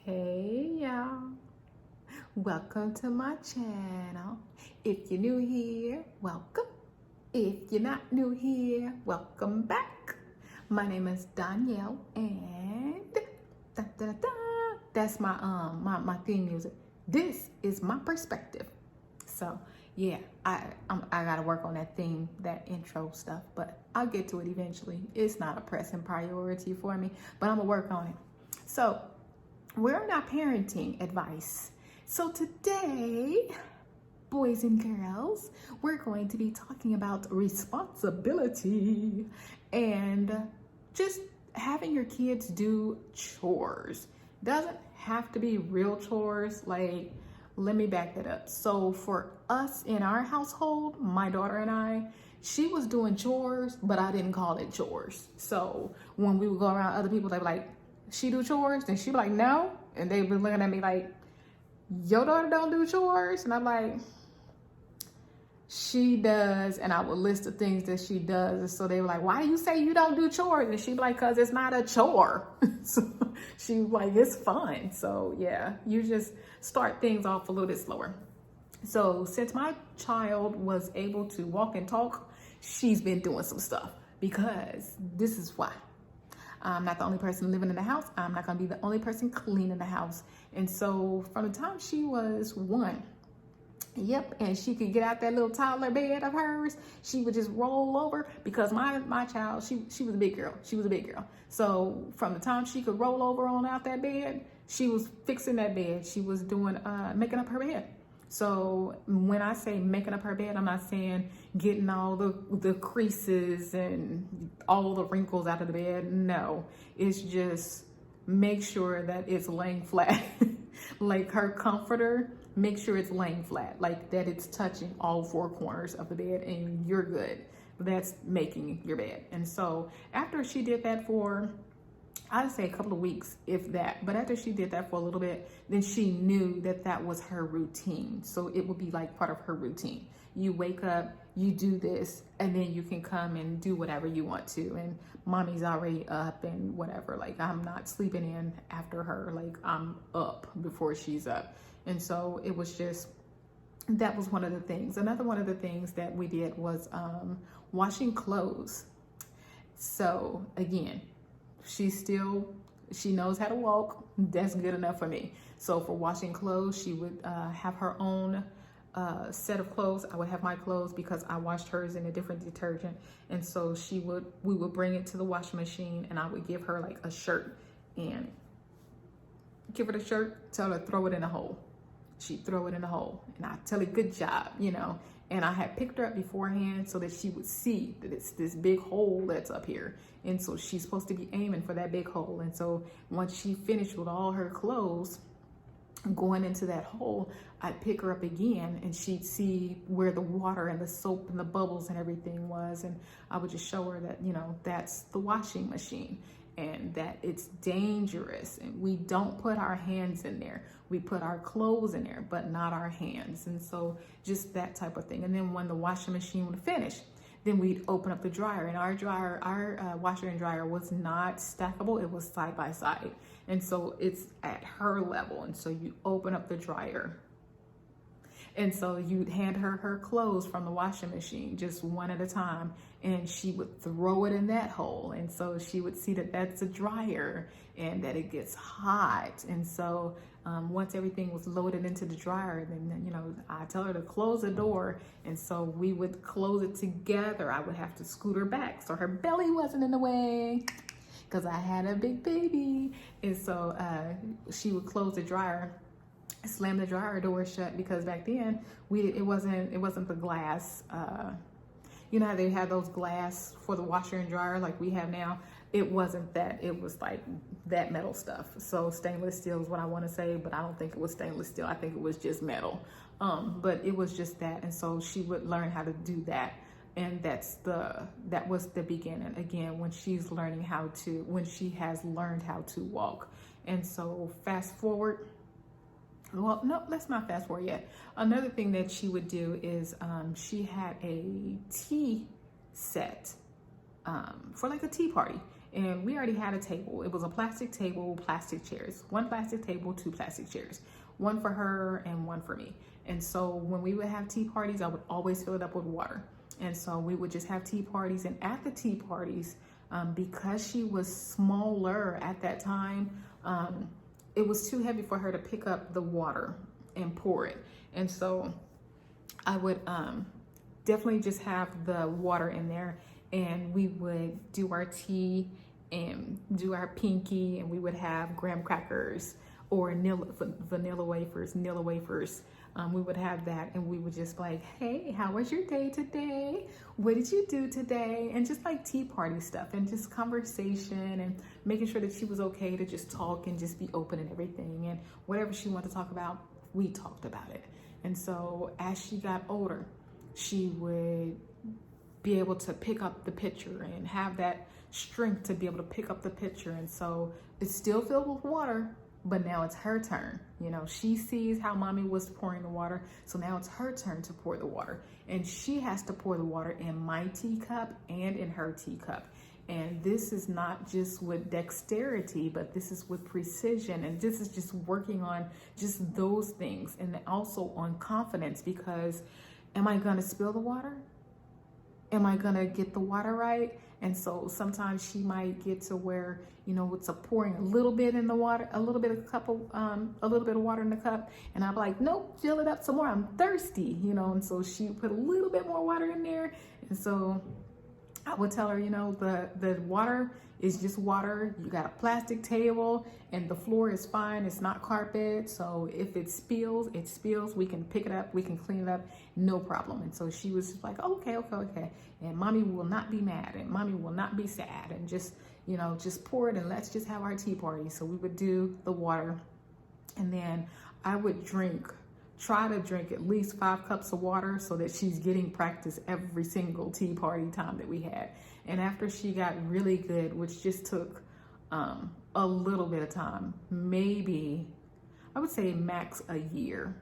Hey y'all, welcome to my channel. If you're new here, welcome. If you're not new here, welcome back. My name is Danielle and da, da, da, da, that's my theme music. This is my perspective. So yeah, I gotta work on that theme, that intro stuff, but I'll get to it eventually. It's not a pressing priority for me, but I'm gonna work on it. So we're not parenting advice. So today, boys and girls, we're going to be talking about responsibility and just having your kids do chores. Doesn't have to be real chores. Like, let me back that up. So for us in our household, my daughter and I, she was doing chores, but I didn't call it chores. So when we would go around other people, they were like, she do chores? And she'd be like, no. And they'd be looking at me like, your daughter don't do chores? And I'm like, she does. And I would list the things that she does. And so they were like, why do you say you don't do chores? And she'd be like, cause it's not a chore. So she was like, it's fun. So yeah, you just start things off a little bit slower. So since my child was able to walk and talk, she's been doing some stuff, because this is why. I'm not the only person living in the house. I'm not going to be the only person cleaning the house. And so from the time she was 1, yep, and she could get out that little toddler bed of hers, she would just roll over, because my child, she was a big girl. She was a big girl. So from the time she could roll over on out that bed, she was fixing that bed. She was doing, making up her bed. So when I say making up her bed, I'm not saying getting all the creases and all the wrinkles out of the bed. No, it's just make sure that it's laying flat. Like her comforter, make sure it's laying flat, like that it's touching all 4 corners of the bed, and you're good. That's making your bed. And so after she did that for, I'd say a couple of weeks, if that. But after she did that for a little bit, then she knew that that was her routine. So it would be like part of her routine. You wake up, you do this, and then you can come and do whatever you want to. And mommy's already up and whatever. Like, I'm not sleeping in after her. Like, I'm up before she's up. And so it was just, that was one of the things. Another one of the things that we did was washing clothes. So again, she knows how to walk. That's good enough for me. So for washing clothes, she would have her own set of clothes. I would have my clothes, because I washed hers in a different detergent. And so we would bring it to the washing machine, and I would give her like a shirt, and give her the shirt, tell her to throw it in the hole. She'd throw it in the hole, and I tell her, good job, you know. And I had picked her up beforehand so that she would see that it's this big hole that's up here. And so she's supposed to be aiming for that big hole. And so once she finished with all her clothes going into that hole, I'd pick her up again, and she'd see where the water and the soap and the bubbles and everything was. And I would just show her that, you know, that's the washing machine, and that it's dangerous, and we don't put our hands in there. We put our clothes in there, but not our hands. And so just that type of thing. And then when the washing machine would finish, then we'd open up the dryer. And our washer and dryer was not stackable. It was side by side. And so it's at her level. And so you open up the dryer, and so you'd hand her her clothes from the washing machine, just one at a time, and she would throw it in that hole. And so she would see that that's a dryer and that it gets hot. And so once everything was loaded into the dryer, then, you know, I tell her to close the door. And so we would close it together. I would have to scoot her back so her belly wasn't in the way, because I had a big baby. And so she would close the dryer, slam the dryer door shut, because back then it wasn't the glass. You know how they had those glass for the washer and dryer like we have now? It wasn't that. It was like that metal stuff. So stainless steel is what I want to say, but I don't think it was stainless steel. I think it was just metal. But it was just that. And so she would learn how to do that. And that was the beginning, again, when she has learned how to walk. And so fast forward. Well, no, let's not fast forward yet. Another thing that she would do is she had a tea set for like a tea party. And we already had a table. It was a plastic table, plastic chairs. One plastic table, two plastic chairs. One for her and one for me. And so when we would have tea parties, I would always fill it up with water. And so we would just have tea parties. And at the tea parties, because she was smaller at that time, it was too heavy for her to pick up the water and pour it. And so I would definitely just have the water in there, and we would do our tea and do our pinky, and we would have graham crackers or vanilla wafers, Nilla wafers. We would have that, and we would just like, hey, how was your day today? What did you do today? And just like tea party stuff and just conversation and making sure that she was okay to just talk and just be open and everything. And whatever she wanted to talk about, we talked about it. And so as she got older, she would be able to pick up the pitcher and have that strength to be able to pick up the pitcher. And so it's still filled with water, but now it's her turn. You know, she sees how mommy was pouring the water, so now it's her turn to pour the water. And she has to pour the water in my teacup and in her teacup. And this is not just with dexterity, but this is with precision. And this is just working on just those things, and also on confidence, because am I gonna spill the water? Am I gonna get the water right? And so sometimes she might get to where, you know, it's pouring a little bit in the water, a little bit of water in the cup. And I'm like, nope, fill it up some more. I'm thirsty, you know? And so she put a little bit more water in there. And so I would tell her, you know, the water is just water. You got a plastic table and the floor is fine. It's not carpet. So if it spills, it spills. We can pick it up. We can clean it up. No problem. And so she was just like, okay. And mommy will not be mad and mommy will not be sad, and just, you know, just pour it and let's just have our tea party. So we would do the water, and then I would try to drink at least 5 cups of water so that she's getting practice every single tea party time that we had. And after she got really good, which just took a little bit of time, maybe I would say max a year.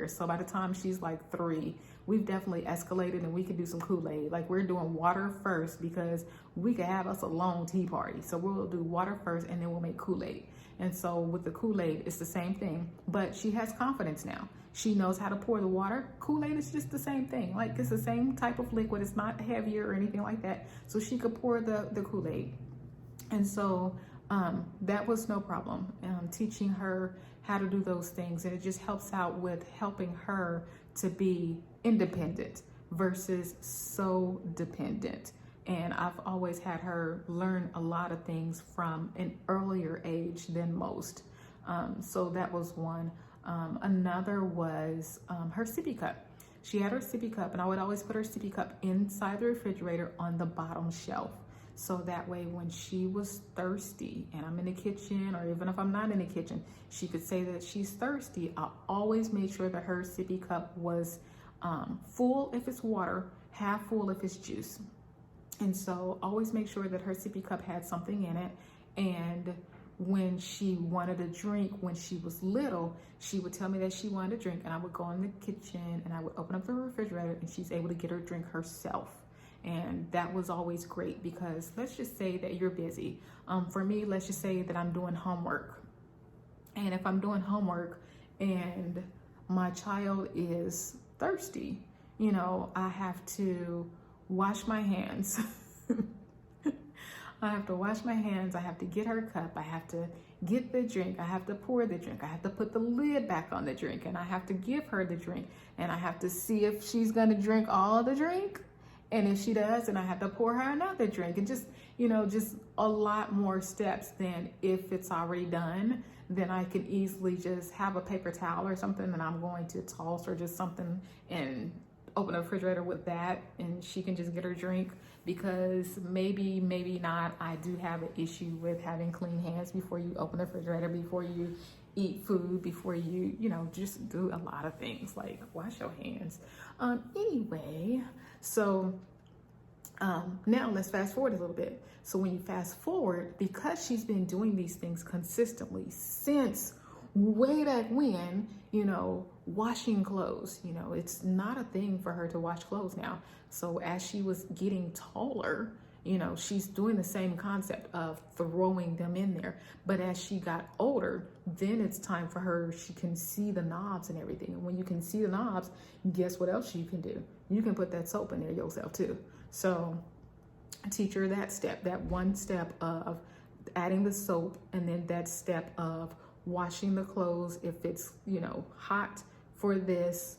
So by the time she's like 3, we've definitely escalated, and we can do some Kool-Aid. Like, we're doing water first because we could have us a long tea party. So we'll do water first, and then we'll make Kool-Aid. And so with the Kool-Aid, it's the same thing, but she has confidence now. She knows how to pour the water. Kool-Aid is just the same thing. Like, it's the same type of liquid. It's not heavier or anything like that. So she could pour the Kool-Aid. And so that was no problem. Teaching her how to do those things. And it just helps out with helping her to be independent versus so dependent. And I've always had her learn a lot of things from an earlier age than most. So that was one. Another was her sippy cup. She had her sippy cup, and I would always put her sippy cup inside the refrigerator on the bottom shelf. So that way when she was thirsty and I'm in the kitchen, or even if I'm not in the kitchen, she could say that she's thirsty. I always made sure that her sippy cup was full if it's water, half full if it's juice. And so always make sure that her sippy cup had something in it. And when she wanted a drink, when she was little, she would tell me that she wanted a drink, and I would go in the kitchen and I would open up the refrigerator, and she's able to get her drink herself. And that was always great, because let's just say that you're busy. For me, let's just say that I'm doing homework. And if I'm doing homework and my child is thirsty, you know, I have to wash my hands. I have to wash my hands. I have to get her cup. I have to get the drink. I have to pour the drink. I have to put the lid back on the drink, and I have to give her the drink. And I have to see if she's going to drink all the drink. And if she does, then I have to pour her another drink. And just, you know, just a lot more steps than if it's already done. Then I can easily just have a paper towel or something, and I'm going to toss or just something and open the refrigerator with that, and she can just get her drink. Because maybe not, I do have an issue with having clean hands before you open the refrigerator, before you eat food, before you know, just do a lot of things like wash your hands. Anyway, so now let's fast forward a little bit. So when you fast forward, because she's been doing these things consistently since way back when, you know, washing clothes, you know, it's not a thing for her to wash clothes now. So as she was getting taller she's doing the same concept of throwing them in there. But as she got older, then it's time for her, she can see the knobs and everything. And when you can see the knobs, guess what else you can do? You can put that soap in there yourself too. So teach her that step, that one step of adding the soap, and then that step of washing the clothes if it's, hot for this,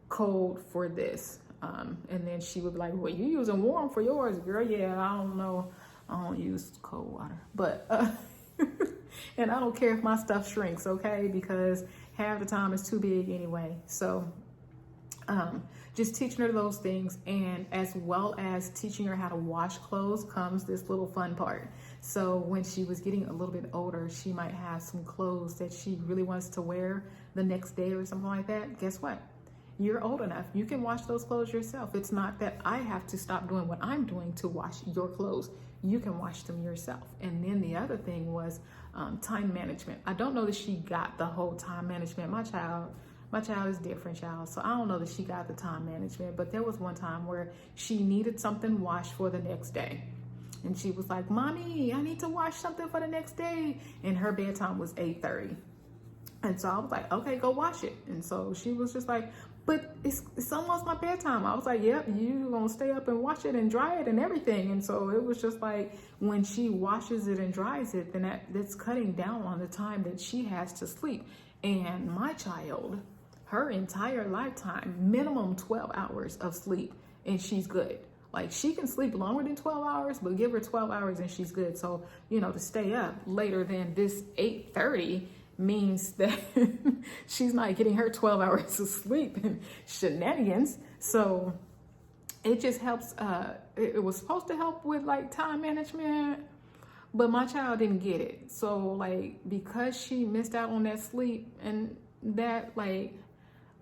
cold for this. And then she would be like, well, you using warm for yours, girl. Yeah, I don't know. I don't use cold water, but, and I don't care if my stuff shrinks, okay? Because half the time it's too big anyway. So, just teaching her those things, and as well as teaching her how to wash clothes comes this little fun part. So when she was getting a little bit older, she might have some clothes that she really wants to wear the next day or something like that. Guess what? You're old enough. You can wash those clothes yourself. It's not that I have to stop doing what I'm doing to wash your clothes. You can wash them yourself. And then the other thing was time management. I don't know that she got the whole time management. My child is different, child. So I don't know that she got the time management, but there was one time where she needed something washed for the next day. And she was like, Mommy, I need to wash something for the next day. And her bedtime was 8:30. And so I was like, okay, go wash it. And so she was just like, but it's almost my bedtime. I was like, yep, you gonna stay up and wash it and dry it and everything. And so it was just like, when she washes it and dries it, then that's cutting down on the time that she has to sleep. And my child, her entire lifetime, minimum 12 hours of sleep, and she's good. Like, she can sleep longer than 12 hours, but give her 12 hours and she's good. So, to stay up later than this 8:30 means that she's not getting her 12 hours of sleep and shenanigans. So it just helps. It was supposed to help with like time management, but my child didn't get it. So like, because she missed out on that sleep, and that, like,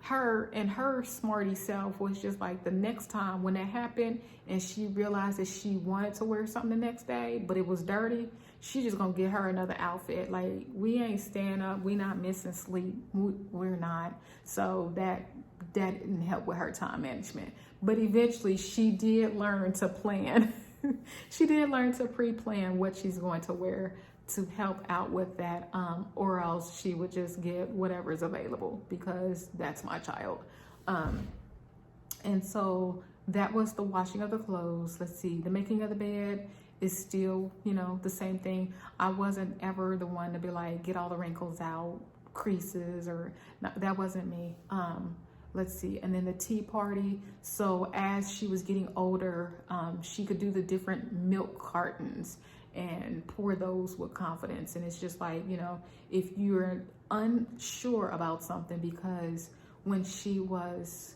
her smarty self was just like, the next time when that happened and she realized that she wanted to wear something the next day, but it was dirty, she just gonna get her another outfit. Like, we ain't staying up, we not missing sleep, we're not. So that didn't help with her time management. But eventually she did learn to plan. She did learn to pre-plan what she's going to wear to help out with that, or else she would just get whatever's available, because that's my child. And so that was the washing of the clothes. Let's see, the making of the bed is still, the same thing. I wasn't ever the one to be like, get all the wrinkles out, creases, or no, that wasn't me. Let's see, and then the tea party. So as she was getting older, she could do the different milk cartons and pour those with confidence. And it's just like, if you're unsure about something, because when she was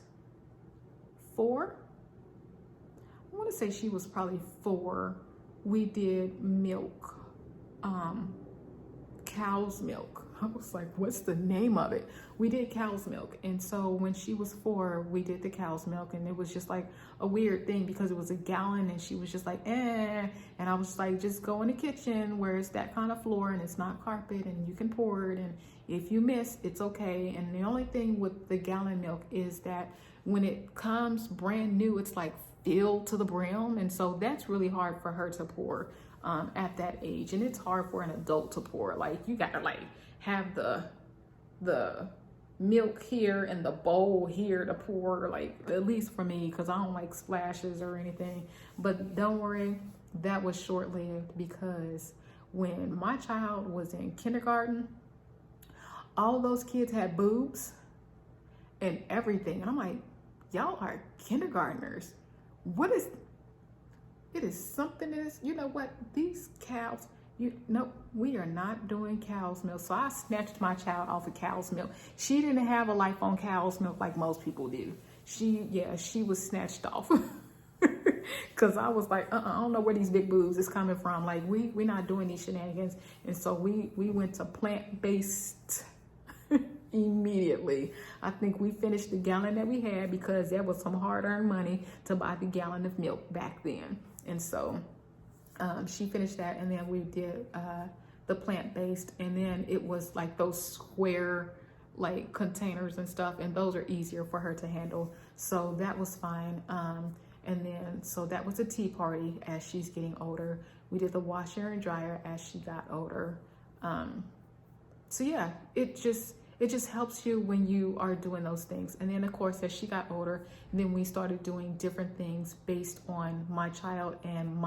4, I want to say she was probably 4, we did milk, cow's milk. I was like, what's the name of it? We did cow's milk. And so when she was 4, we did the cow's milk, and it was just like a weird thing because it was a gallon, and she was just like, eh. And I was like, just go in the kitchen where it's that kind of floor and it's not carpet, and you can pour it. And if you miss, it's okay. And the only thing with the gallon milk is that when it comes brand new, it's like filled to the brim. And so that's really hard for her to pour at that age. And it's hard for an adult to pour. Like, you gotta like have the milk here and the bowl here to pour, like, at least for me, because I don't like splashes or anything. But don't worry, that was short-lived, because when my child was in kindergarten, all those kids had boobs and everything. And I'm like, y'all are kindergartners. It is something that is, you know what, these cows, we are not doing cow's milk. So I snatched my child off of cow's milk. She didn't have a life on cow's milk like most people do. She was snatched off. Because I was like, I don't know where these big boobs is coming from. Like, we're not doing these shenanigans. And so we went to plant-based immediately. I think we finished the gallon that we had, because there was some hard-earned money to buy the gallon of milk back then. And so she finished that, and then we did the plant-based, and then it was like those square like containers and stuff, and those are easier for her to handle. So that was fine. And then, so that was a tea party as she's getting older. We did the washer and dryer as she got older. So yeah, it just helps you when you are doing those things. And then of course, as she got older, then we started doing different things based on my child and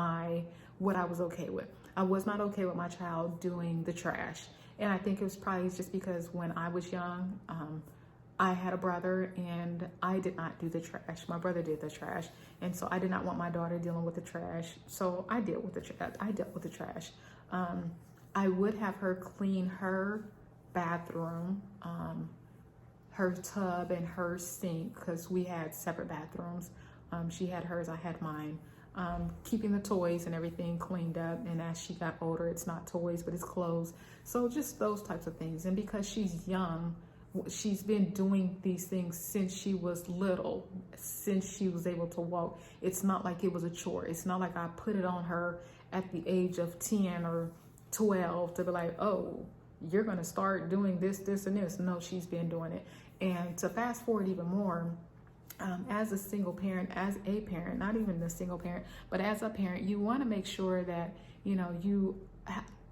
what I was okay with. I was not okay with my child doing the trash. And I think it was probably just because when I was young, I had a brother and I did not do the trash. My brother did the trash. And so I did not want my daughter dealing with the trash. So I dealt with the trash. I would have her clean her bathroom, her tub and her sink, because we had separate bathrooms. She had hers, I had mine. Keeping the toys and everything cleaned up. And as she got older, it's not toys, but it's clothes. So just those types of things. And because she's young, she's been doing these things since she was little, since she was able to walk. It's not like it was a chore. It's not like I put it on her at the age of 10 or 12 to be like, oh, you're going to start doing this, this, and this. No, she's been doing it. And to fast forward even more, as a single parent, as a parent, not even the single parent, but as a parent, you want to make sure that, you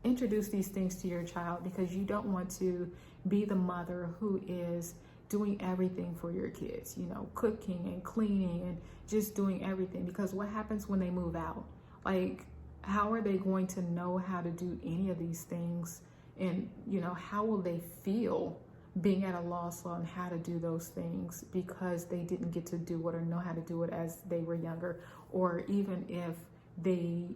introduce these things to your child, because you don't want to be the mother who is doing everything for your kids, cooking and cleaning and just doing everything. Because what happens when they move out? Like, how are they going to know how to do any of these things? And, how will they feel being at a loss on how to do those things because they didn't get to do it or know how to do it as they were younger? Or even if they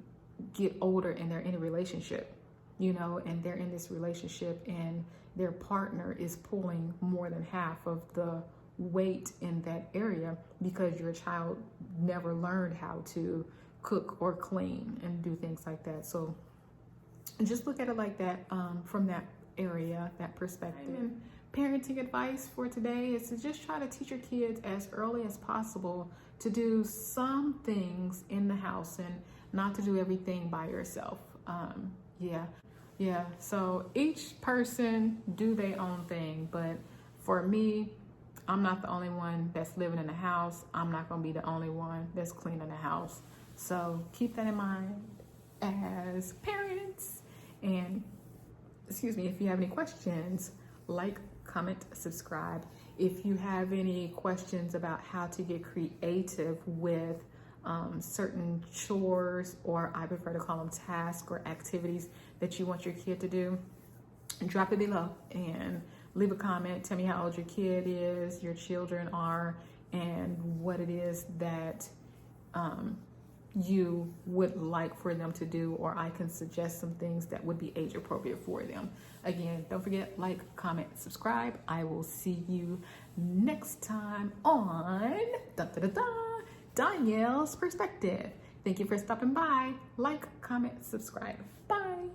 get older and they're in a relationship, and they're in this relationship and their partner is pulling more than half of the weight in that area because your child never learned how to cook or clean and do things like that. So just look at it like that, from that area, that perspective. And parenting advice for today is to just try to teach your kids as early as possible to do some things in the house and not to do everything by yourself. Yeah. So each person do their own thing, but for me, I'm not the only one that's living in the house. I'm not going to be the only one that's cleaning the house. So keep that in mind as parents. And if you have any questions, like, comment, subscribe. If you have any questions about how to get creative with certain chores, or I prefer to call them tasks or activities that you want your kid to do, drop it below and leave a comment. Tell me how old your kid is, your children are, and what it is that you would like for them to do, or I can suggest some things that would be age appropriate for them. Again, don't forget, like, comment, subscribe. I will see you next time on Danielle's Perspective. Thank you for stopping by. Like, comment, subscribe. Bye.